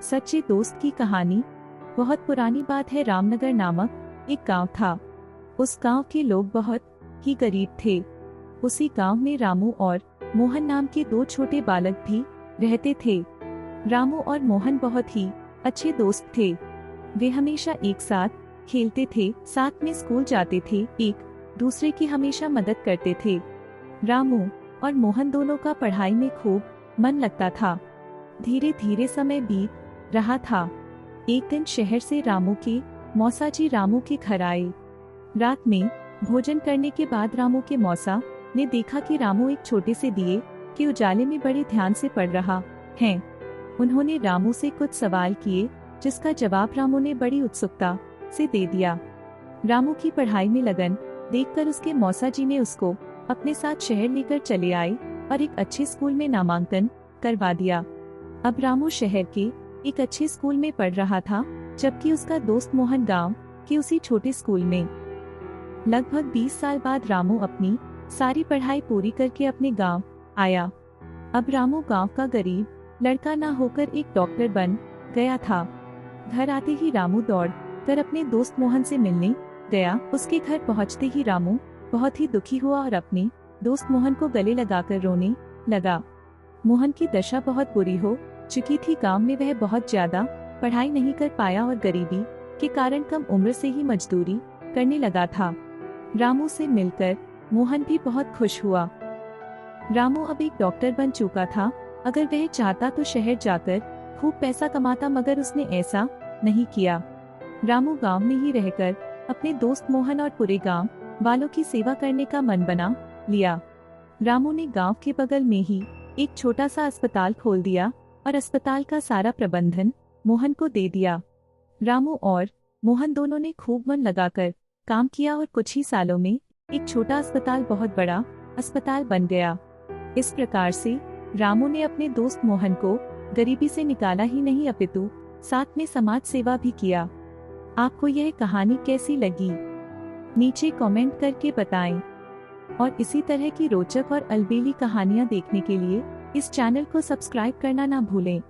सच्चे दोस्त की कहानी। बहुत पुरानी बात है। रामनगर नामक एक गांव था। उस गांव के लोग बहुत ही गरीब थे। उसी गांव में रामू और मोहन नाम के दो छोटे बालक भी रहते थे। रामू और मोहन बहुत ही अच्छे दोस्त थे। वे हमेशा एक साथ खेलते थे, साथ में स्कूल जाते थे, एक दूसरे की हमेशा मदद करते थे। रामू और मोहन दोनों का पढ़ाई में खूब मन लगता था। धीरे धीरे समय बीत रहा था। एक दिन शहर से रामू के मौसाजी रामू के घर आए। रात में भोजन करने के बाद रामू के मौसा ने देखा कि रामू एक छोटे से दिए के उजाले में बड़े ध्यान से पढ़ रहा है। उन्होंने रामू से कुछ सवाल किए, जिसका जवाब रामू ने बड़ी उत्सुकता से दे दिया। रामू की पढ़ाई में लगन देखकर उसके मौसाजी ने उसको अपने साथ शहर लेकर चले आए और एक अच्छे स्कूल में नामांकन करवा दिया। अब रामू शहर के एक अच्छे स्कूल में पढ़ रहा था, जबकि उसका दोस्त मोहन गांव के उसी छोटे स्कूल में। लगभग 20 साल बाद रामू अपनी सारी पढ़ाई पूरी करके अपने गांव आया। अब रामू गांव का गरीब लड़का ना होकर एक डॉक्टर बन गया था। घर आते ही रामू दौड़ कर अपने दोस्त मोहन से मिलने गया। उसके घर पहुंचते ही रामू बहुत ही दुखी हुआ और अपने दोस्त मोहन को गले लगाकर रोने लगा। मोहन की दशा बहुत बुरी हो चुकी थी। गांव में वह बहुत ज्यादा पढ़ाई नहीं कर पाया और गरीबी के कारण कम उम्र से ही मजदूरी करने लगा था। रामू से मिलकर मोहन भी बहुत खुश हुआ। रामू अब एक डॉक्टर बन चुका था। अगर वह चाहता तो शहर जाकर खूब पैसा कमाता, मगर उसने ऐसा नहीं किया। रामू गांव में ही रहकर अपने दोस्त मोहन और पूरे गांव वालों की सेवा करने का मन बना लिया। रामू ने गांव के बगल में ही एक छोटा सा अस्पताल खोल दिया और अस्पताल का सारा प्रबंधन मोहन को दे दिया। रामू और मोहन दोनों ने खूब मन लगाकर काम किया और कुछ ही सालों में एक छोटा अस्पताल बहुत बड़ा अस्पताल बन गया। इस प्रकार से रामू ने अपने दोस्त मोहन को गरीबी से निकाला ही नहीं, अपितु साथ में समाज सेवा भी किया। आपको यह कहानी कैसी लगी, नीचे कमेंट करके बताएं। और इसी तरह की रोचक और अलबेली कहानियां देखने के लिए इस चैनल को सब्सक्राइब करना ना भूलें।